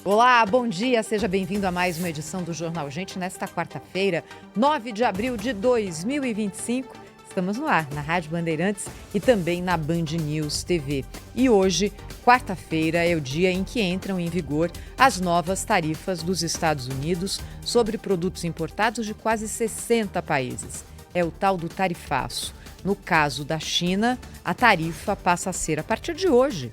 Olá, bom dia, seja bem-vindo a mais uma edição do Jornal Gente nesta quarta-feira, 9 de abril de 2025. Estamos no ar, na Rádio Bandeirantes e também na Band News TV. E hoje, quarta-feira, é o dia em que entram em vigor as novas tarifas dos Estados Unidos sobre produtos importados de quase 60 países. É o tal do tarifaço. No caso da China, a tarifa passa a ser, a partir de hoje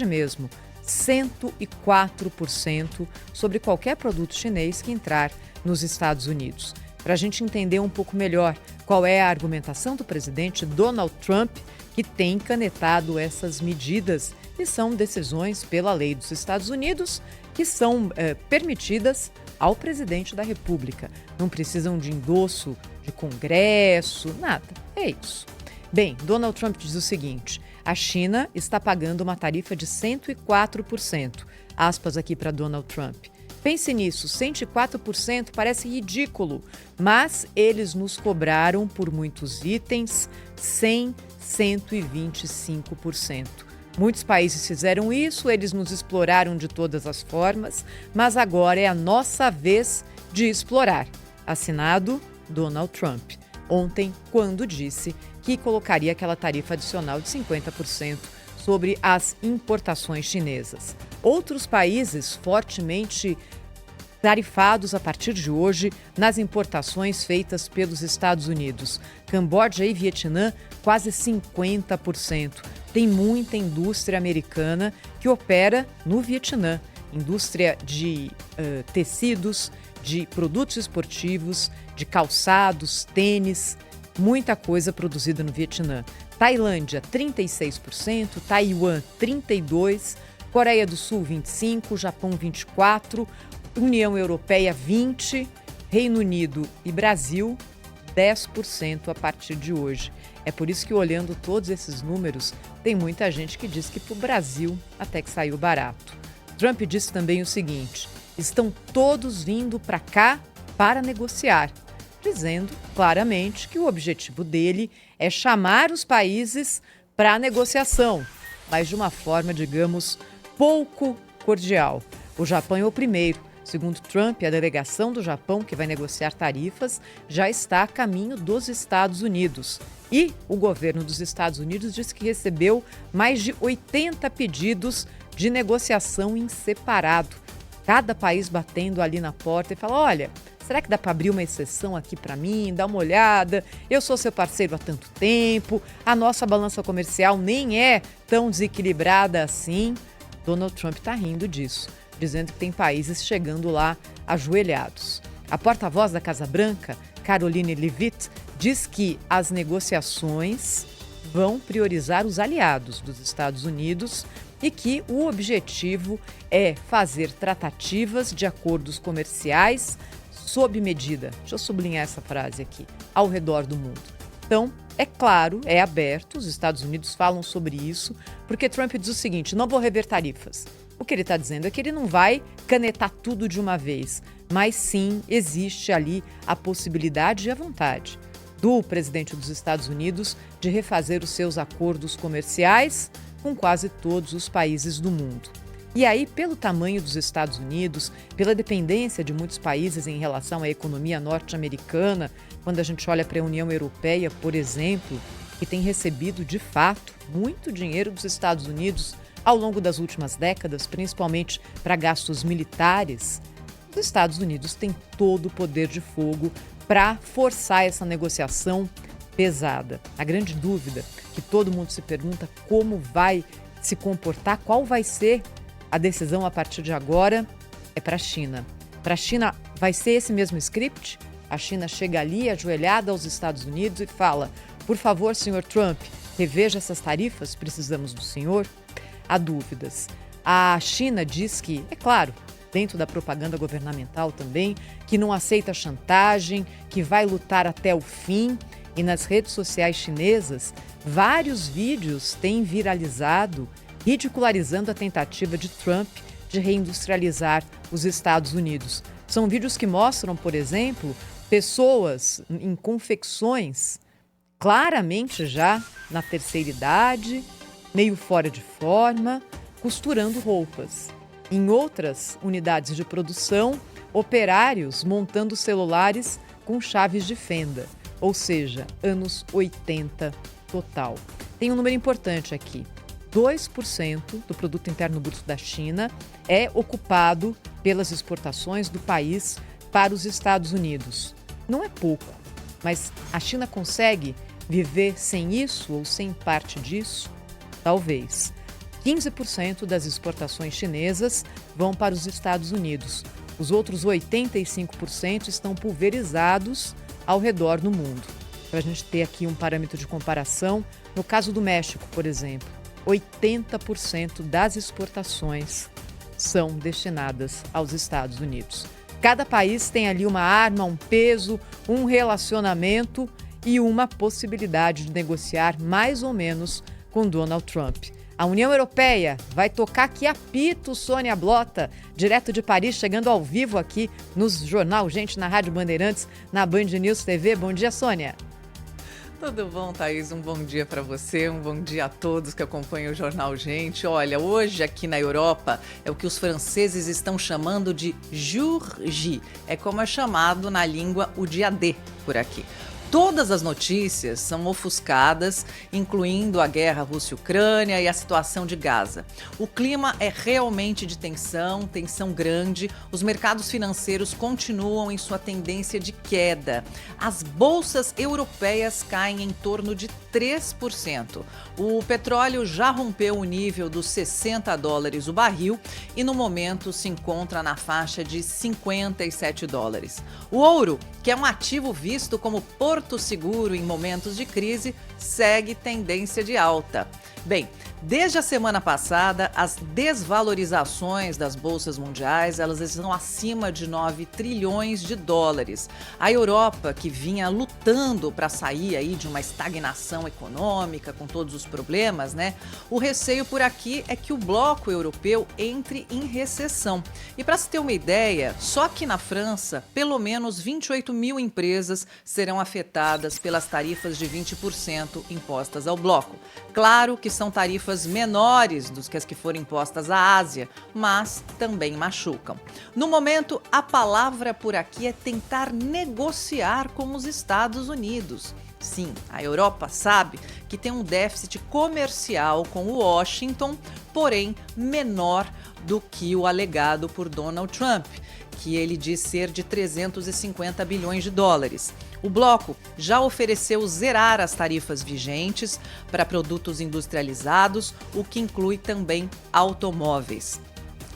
mesmo, 104% sobre qualquer produto chinês que entrar nos Estados Unidos. Para a gente entender um pouco melhor qual é a argumentação do presidente Donald Trump, que tem canetado essas medidas, e são decisões pela lei dos Estados Unidos que são permitidas ao presidente da República. Não precisam de endosso de Congresso, nada. É isso. Bem, Donald Trump diz o seguinte: a China está pagando uma tarifa de 104%. Aspas aqui para Donald Trump. Pense nisso, 104% parece ridículo, mas eles nos cobraram por muitos itens 125%. Muitos países fizeram isso, eles nos exploraram de todas as formas, mas agora é a nossa vez de explorar. Assinado Donald Trump. Ontem, quando disse que colocaria aquela tarifa adicional de 50% sobre as importações chinesas. Outros países fortemente tarifados a partir de hoje nas importações feitas pelos Estados Unidos. Camboja e Vietnã, quase 50%. Tem muita indústria americana que opera no Vietnã. Indústria de tecidos, de produtos esportivos, de calçados, tênis, muita coisa produzida no Vietnã. Tailândia, 36%, Taiwan, 32%, Coreia do Sul, 25%, Japão, 24%, União Europeia, 20%, Reino Unido e Brasil, 10% a partir de hoje. É por isso que, olhando todos esses números, tem muita gente que diz que para o Brasil até que saiu barato. Trump disse também o seguinte: estão todos vindo para cá para negociar, dizendo claramente que o objetivo dele é chamar os países para a negociação, mas de uma forma, digamos, pouco cordial. O Japão é o primeiro. Segundo Trump, a delegação do Japão, que vai negociar tarifas, já está a caminho dos Estados Unidos. E o governo dos Estados Unidos disse que recebeu mais de 80 pedidos de negociação em separado. Cada país batendo ali na porta e fala: olha, será que dá para abrir uma exceção aqui para mim? Dá uma olhada, eu sou seu parceiro há tanto tempo, a nossa balança comercial nem é tão desequilibrada assim. Donald Trump está rindo disso, dizendo que tem países chegando lá ajoelhados. A porta-voz da Casa Branca, Karoline Leavitt, diz que as negociações vão priorizar os aliados dos Estados Unidos e que o objetivo é fazer tratativas de acordos comerciais sob medida, deixa eu sublinhar essa frase aqui, ao redor do mundo. Então, é claro, é aberto, os Estados Unidos falam sobre isso, porque Trump diz o seguinte: não vou rever tarifas. O que ele está dizendo é que ele não vai canetar tudo de uma vez, mas sim existe ali a possibilidade e a vontade do presidente dos Estados Unidos de refazer os seus acordos comerciais com quase todos os países do mundo. E aí, pelo tamanho dos Estados Unidos, pela dependência de muitos países em relação à economia norte-americana, quando a gente olha para a União Europeia, por exemplo, que tem recebido, de fato, muito dinheiro dos Estados Unidos ao longo das últimas décadas, principalmente para gastos militares, os Estados Unidos têm todo o poder de fogo para forçar essa negociação pesada. A grande dúvida que todo mundo se pergunta: como vai se comportar, qual vai ser a decisão a partir de agora, é para a China. Para a China vai ser esse mesmo script? A China chega ali ajoelhada aos Estados Unidos e fala: por favor, senhor Trump, reveja essas tarifas, precisamos do senhor? Há dúvidas. A China diz que, é claro, dentro da propaganda governamental também, que não aceita chantagem, que vai lutar até o fim. E nas redes sociais chinesas, vários vídeos têm viralizado, ridicularizando a tentativa de Trump de reindustrializar os Estados Unidos. São vídeos que mostram, por exemplo, pessoas em confecções, claramente já na terceira idade, meio fora de forma, costurando roupas. Em outras unidades de produção, operários montando celulares com chaves de fenda, ou seja, anos 80 total. Tem um número importante aqui. 2% do produto interno bruto da China é ocupado pelas exportações do país para os Estados Unidos. Não é pouco, mas a China consegue viver sem isso ou sem parte disso? Talvez. 15% das exportações chinesas vão para os Estados Unidos. Os outros 85% estão pulverizados ao redor do mundo. Para a gente ter aqui um parâmetro de comparação, no caso do México, por exemplo, 80% das exportações são destinadas aos Estados Unidos. Cada país tem ali uma arma, um peso, um relacionamento e uma possibilidade de negociar mais ou menos com Donald Trump. A União Europeia vai tocar que apito, Sônia Blota, direto de Paris, chegando ao vivo aqui no Jornal Gente, na Rádio Bandeirantes, na Band News TV. Bom dia, Sônia. Tudo bom, Thaís? Um bom dia para você, um bom dia a todos que acompanham o Jornal Gente. Olha, hoje aqui na Europa é o que os franceses estão chamando de Jour J. É como é chamado na língua o dia D por aqui. Todas as notícias são ofuscadas, incluindo a guerra Rússia-Ucrânia e a situação de Gaza. O clima é realmente de tensão grande. Os mercados financeiros continuam em sua tendência de queda. As bolsas europeias caem em torno de 3%. O petróleo já rompeu o nível dos $60 o barril e no momento se encontra na faixa de $57. O ouro, que é um ativo visto como porto seguro em momentos de crise, segue tendência de alta. Bem, desde a semana passada, as desvalorizações das bolsas mundiais, elas estão acima de 9 trilhões de dólares. A Europa, que vinha lutando para sair aí de uma estagnação econômica, com todos os problemas, né? O receio por aqui é que o bloco europeu entre em recessão. E para se ter uma ideia, só aqui na França, pelo menos 28 mil empresas serão afetadas pelas tarifas de 20% impostas ao bloco. Claro que são tarifas menores do que as que foram impostas à Ásia, mas também machucam. No momento, a palavra por aqui é tentar negociar com os Estados Unidos. Sim, a Europa sabe que tem um déficit comercial com o Washington, porém menor do que o alegado por Donald Trump, que ele diz ser de 350 bilhões de dólares. O bloco já ofereceu zerar as tarifas vigentes para produtos industrializados, o que inclui também automóveis.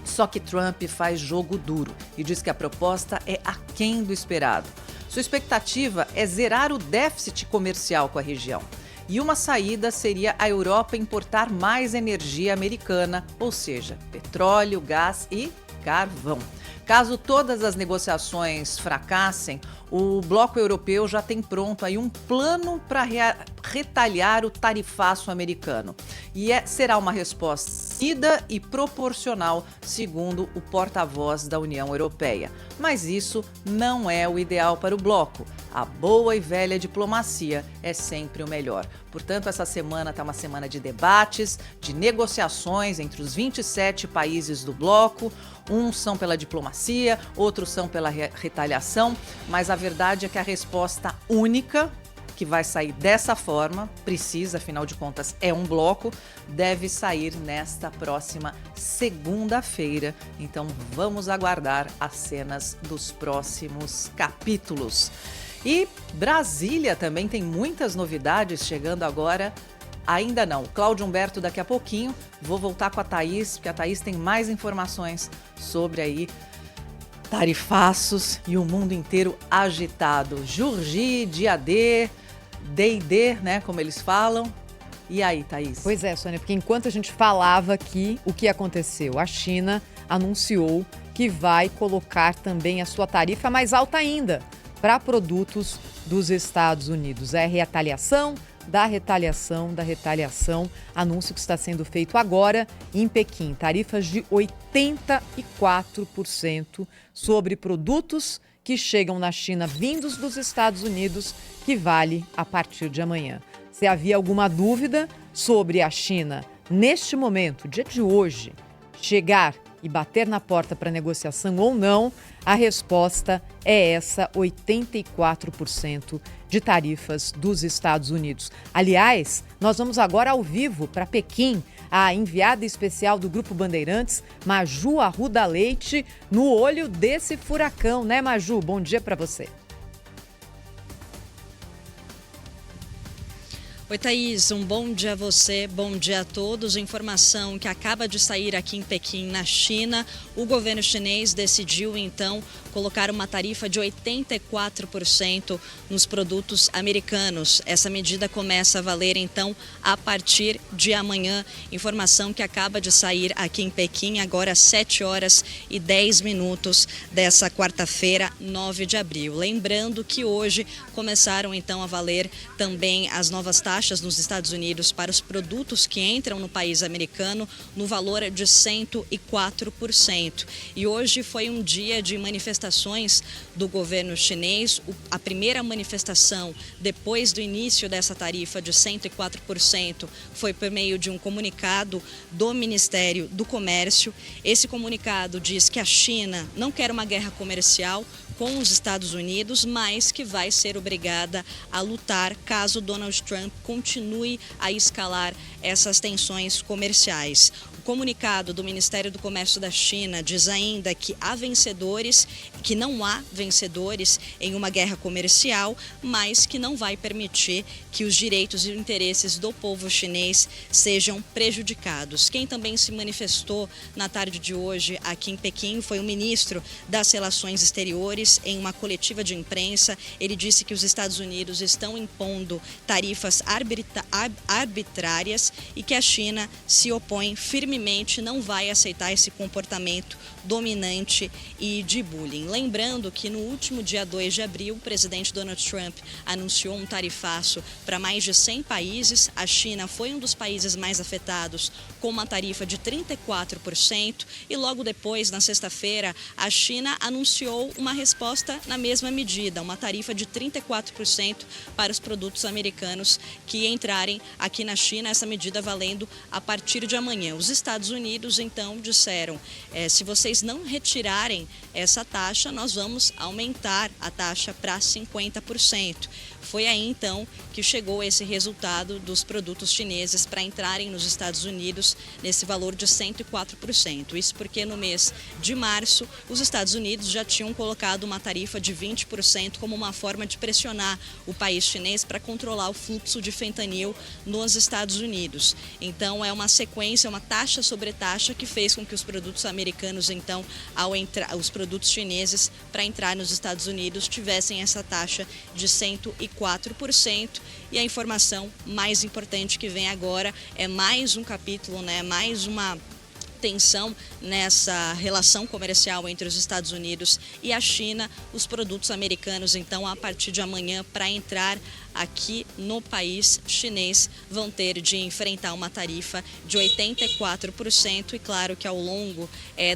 Só que Trump faz jogo duro e diz que a proposta é aquém do esperado. Sua expectativa é zerar o déficit comercial com a região. E uma saída seria a Europa importar mais energia americana, ou seja, petróleo, gás e carvão. Caso todas as negociações fracassem, o bloco europeu já tem pronto aí um plano para retalhar o tarifaço americano. E será uma resposta ida e proporcional, segundo o porta-voz da União Europeia. Mas isso não é o ideal para o bloco. A boa e velha diplomacia é sempre o melhor. Portanto, essa semana está uma semana de debates, de negociações entre os 27 países do bloco. Uns são pela diplomacia, outros são pela retaliação, mas a verdade é que a resposta única, que vai sair dessa forma, precisa, afinal de contas, é um bloco, deve sair nesta próxima segunda-feira. Então, vamos aguardar as cenas dos próximos capítulos. E Brasília também tem muitas novidades chegando agora. Ainda não. Cláudio Humberto daqui a pouquinho. Vou voltar com a Thaís, porque a Thaís tem mais informações sobre aí tarifaços e o mundo inteiro agitado. Jour J, dia D, D&D, né, como eles falam. E aí, Thaís? Pois é, Sônia, porque enquanto a gente falava aqui, o que aconteceu? A China anunciou que vai colocar também a sua tarifa mais alta ainda para produtos dos Estados Unidos. É retaliação da retaliação, anúncio que está sendo feito agora em Pequim. Tarifas de 84% sobre produtos que chegam na China vindos dos Estados Unidos, que vale a partir de amanhã. Se havia alguma dúvida sobre a China, neste momento, dia de hoje, chegar e bater na porta para negociação ou não, a resposta é essa: 84% de tarifas dos Estados Unidos. Aliás, nós vamos agora ao vivo para Pequim. A enviada especial do Grupo Bandeirantes, Maju Arruda Leite, no olho desse furacão, né, Maju? Bom dia para você. Oi, Thaís, um bom dia a você, bom dia a todos. Informação que acaba de sair aqui em Pequim, na China. O governo chinês decidiu, então, colocar uma tarifa de 84% nos produtos americanos. Essa medida começa a valer, então, a partir de amanhã. Informação que acaba de sair aqui em Pequim, agora às 7h10 dessa quarta-feira, 9 de abril. Lembrando que hoje começaram, então, a valer também as novas taxas nos Estados Unidos para os produtos que entram no país americano no valor de 104%. E hoje foi um dia de manifestações do governo chinês. A primeira manifestação depois do início dessa tarifa de 104% foi por meio de um comunicado do Ministério do Comércio. Esse comunicado diz que a China não quer uma guerra comercial com os Estados Unidos, mas que vai ser obrigada a lutar caso Donald Trump continue a escalar essas tensões comerciais. O comunicado do Ministério do Comércio da China diz ainda que não há vencedores em uma guerra comercial, mas que não vai permitir que os direitos e interesses do povo chinês sejam prejudicados. Quem também se manifestou na tarde de hoje aqui em Pequim foi o ministro das Relações Exteriores. Em uma coletiva de imprensa, ele disse que os Estados Unidos estão impondo tarifas arbitrárias e que a China se opõe firmemente, não vai aceitar esse comportamento dominante e de bullying. Lembrando que no último dia 2 de abril, o presidente Donald Trump anunciou um tarifaço para mais de 100 países. A China foi um dos países mais afetados, com uma tarifa de 34%. E logo depois, na sexta-feira, a China anunciou uma resposta na mesma medida, uma tarifa de 34% para os produtos americanos que entrarem aqui na China, essa medida valendo a partir de amanhã. Os Estados Unidos, então, disseram, se vocês não retirarem essa taxa, nós vamos aumentar a taxa para 50%. Foi aí, então, que chegou esse resultado dos produtos chineses para entrarem nos Estados Unidos nesse valor de 104%. Isso porque no mês de março, os Estados Unidos já tinham colocado uma tarifa de 20% como uma forma de pressionar o país chinês para controlar o fluxo de fentanil nos Estados Unidos. Então, é uma sequência, uma taxa sobre taxa que fez com que os produtos americanos, então, os produtos chineses para entrar nos Estados Unidos tivessem essa taxa de 104%. E a informação mais importante que vem agora é mais um capítulo, mais uma tensão nessa relação comercial entre os Estados Unidos e a China. Os produtos americanos, então, a partir de amanhã, para entrar aqui no país chinês, vão ter de enfrentar uma tarifa de 84%. E claro que ao longo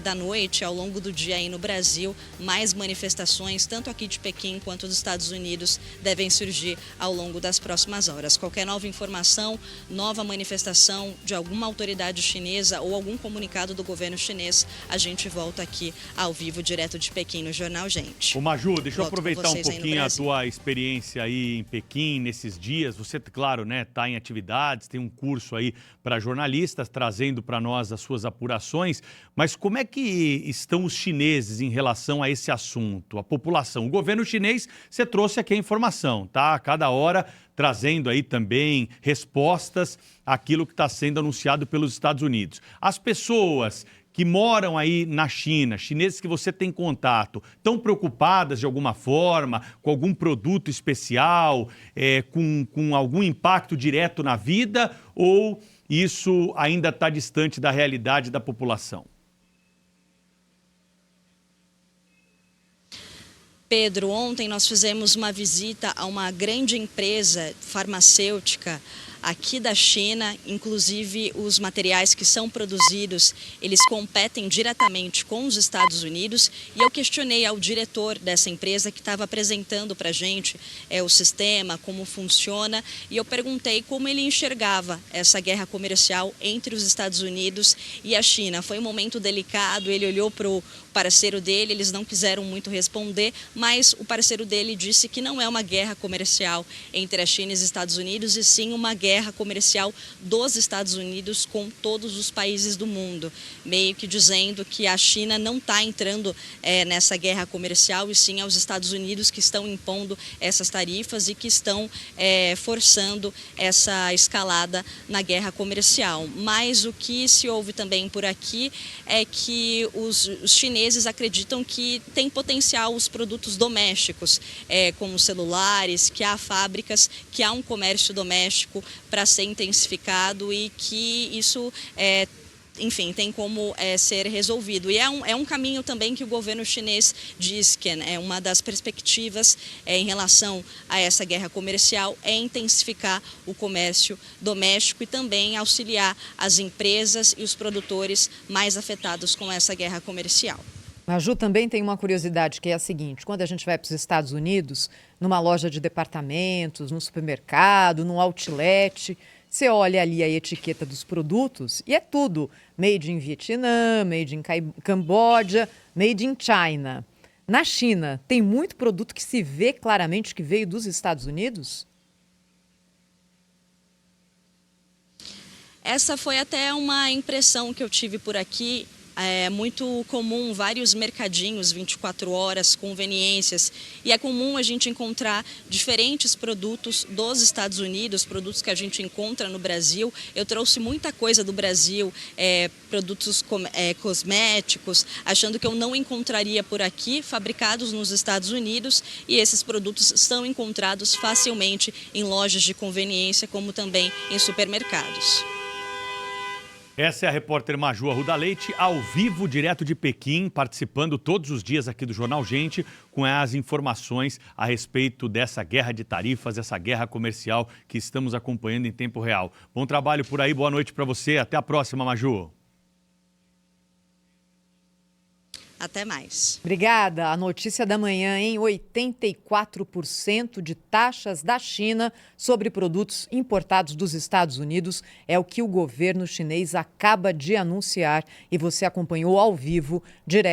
da noite, ao longo do dia aí no Brasil, mais manifestações, tanto aqui de Pequim quanto dos Estados Unidos, devem surgir ao longo das próximas horas. Qualquer nova informação, nova manifestação de alguma autoridade chinesa ou algum comunicado do governo chinês, a gente volta aqui ao vivo, direto de Pequim, no Jornal Gente. Ô Maju, deixa eu aproveitar um pouquinho a tua experiência aí em Pequim nesses dias. Você, claro, está em atividades, tem um curso aí para jornalistas, trazendo para nós as suas apurações, mas como é que estão os chineses em relação a esse assunto, a população? O governo chinês, você trouxe aqui a informação, tá? A cada hora trazendo aí também respostas àquilo que está sendo anunciado pelos Estados Unidos. As pessoas que moram aí na China, chineses que você tem contato, estão preocupadas de alguma forma, com algum produto especial, com algum impacto direto na vida, ou isso ainda está distante da realidade da população? Pedro, ontem nós fizemos uma visita a uma grande empresa farmacêutica aqui da China, inclusive os materiais que são produzidos, eles competem diretamente com os Estados Unidos, e eu questionei ao diretor dessa empresa que estava apresentando para a gente o sistema, como funciona, e eu perguntei como ele enxergava essa guerra comercial entre os Estados Unidos e a China. Foi um momento delicado, ele olhou para o parceiro dele, eles não quiseram muito responder, mas o parceiro dele disse que não é uma guerra comercial entre a China e os Estados Unidos, e sim uma guerra comercial dos Estados Unidos com todos os países do mundo, meio que dizendo que a China não está entrando nessa guerra comercial, e sim aos Estados Unidos que estão impondo essas tarifas e que estão forçando essa escalada na guerra comercial. Mas o que se ouve também por aqui é que os chineses acreditam que tem potencial os produtos domésticos, como celulares, que há fábricas, que há um comércio doméstico para ser intensificado e que isso enfim, tem como ser resolvido. E é um caminho também que o governo chinês diz que é uma das perspectivas em relação a essa guerra comercial é intensificar o comércio doméstico e também auxiliar as empresas e os produtores mais afetados com essa guerra comercial. Maju, também tem uma curiosidade que é a seguinte: quando a gente vai para os Estados Unidos, numa loja de departamentos, no supermercado, num outlet, você olha ali a etiqueta dos produtos e é tudo made in Vietnã, made in Camboja, made in China. Na China, tem muito produto que se vê claramente que veio dos Estados Unidos? Essa foi até uma impressão que eu tive por aqui. É muito comum vários mercadinhos 24 horas, conveniências, e é comum a gente encontrar diferentes produtos dos Estados Unidos, produtos que a gente encontra no Brasil. Eu trouxe muita coisa do Brasil, produtos cosméticos, achando que eu não encontraria por aqui, fabricados nos Estados Unidos, e esses produtos são encontrados facilmente em lojas de conveniência, como também em supermercados. Essa é a repórter Maju Arruda Leite, ao vivo, direto de Pequim, participando todos os dias aqui do Jornal Gente, com as informações a respeito dessa guerra de tarifas, essa guerra comercial que estamos acompanhando em tempo real. Bom trabalho por aí, boa noite para você, até a próxima, Maju. Até mais. Obrigada. A notícia da manhã, em 84% de taxas da China sobre produtos importados dos Estados Unidos é o que o governo chinês acaba de anunciar, e você acompanhou ao vivo, direto